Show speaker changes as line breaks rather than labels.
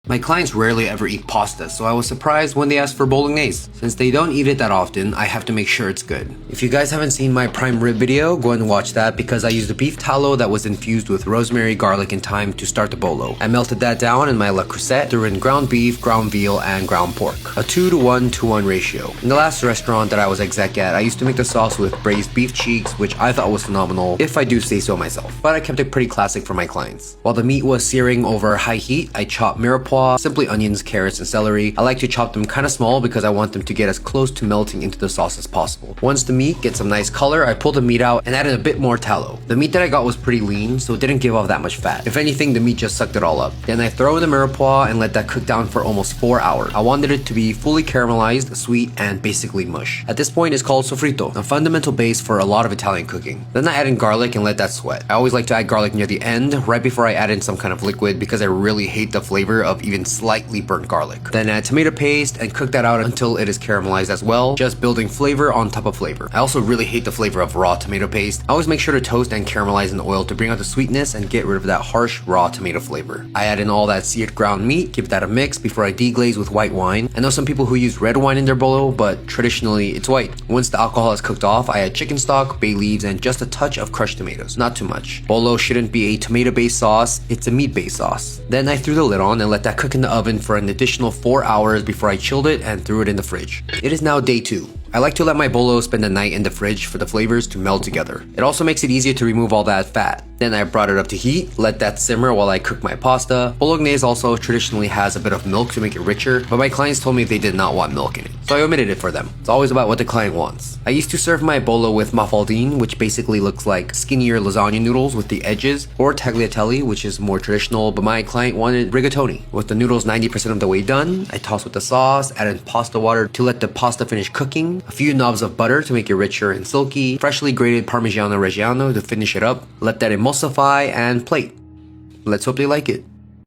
My clients rarely ever eat pasta, so I was surprised when they asked for Bolognese. Since they don't eat it that often, I have to make sure it's good. If you guys haven't seen my prime rib video, go and watch that because I used a beef tallow that was infused with rosemary, garlic, and thyme to start the bolo. I melted that down in my La Crusette, threw in ground beef, ground veal, and ground pork. A 2:1:1 ratio. In the last restaurant that I was exec at, I used to make the sauce with braised beef cheeks, which I thought was phenomenal, if I do say so myself. But I kept it pretty classic for my clients. While the meat was searing over high heat, I chopped mirepoix, simply onions, carrots, and celery. I like to chop them kind of small because I want them to get as close to melting into the sauce as possible. Once the meat gets some nice color, I pulled the meat out and added a bit more tallow. The meat that I got was pretty lean, so it didn't give off that much fat. If anything, the meat just sucked it all up. Then I throw in the mirepoix and let that cook down for almost 4 hours. I wanted it to be fully caramelized, sweet, and basically mush. At this point, it's called sofrito, a fundamental base for a lot of Italian cooking. Then I add in garlic and let that sweat. I always like to add garlic near the end, right before I add in some kind of liquid because I really hate the flavor of even slightly burnt garlic. Then add tomato paste and cook that out until it is caramelized as well, just building flavor on top of flavor. I also really hate the flavor of raw tomato paste. I always make sure to toast and caramelize in oil to bring out the sweetness and get rid of that harsh raw tomato flavor. I add in all that seared ground meat, give that a mix before I deglaze with white wine. I know some people who use red wine in their bolo, but traditionally it's white. Once the alcohol is cooked off, I add chicken stock, bay leaves, and just a touch of crushed tomatoes. Not too much. Bolo shouldn't be a tomato-based sauce, it's a meat-based sauce. Then I threw the lid on and let that cook in the oven for an additional 4 hours before I chilled it and threw it in the fridge. It is now day 2. I like to let my bolo spend the night in the fridge for the flavors to meld together. It also makes it easier to remove all that fat. Then I brought it up to heat, let that simmer while I cook my pasta. Bolognese also traditionally has a bit of milk to make it richer, but my clients told me they did not want milk in it, so I omitted it for them. It's always about what the client wants. I used to serve my bolo with mafaldine, which basically looks like skinnier lasagna noodles with the edges, or tagliatelle, which is more traditional, but my client wanted rigatoni. With the noodles 90% of the way done, I toss with the sauce, add in pasta water to let the pasta finish cooking, a few knobs of butter to make it richer and silky, freshly grated Parmigiano Reggiano to finish it up, let that emulsify and plate. Let's hope they like it.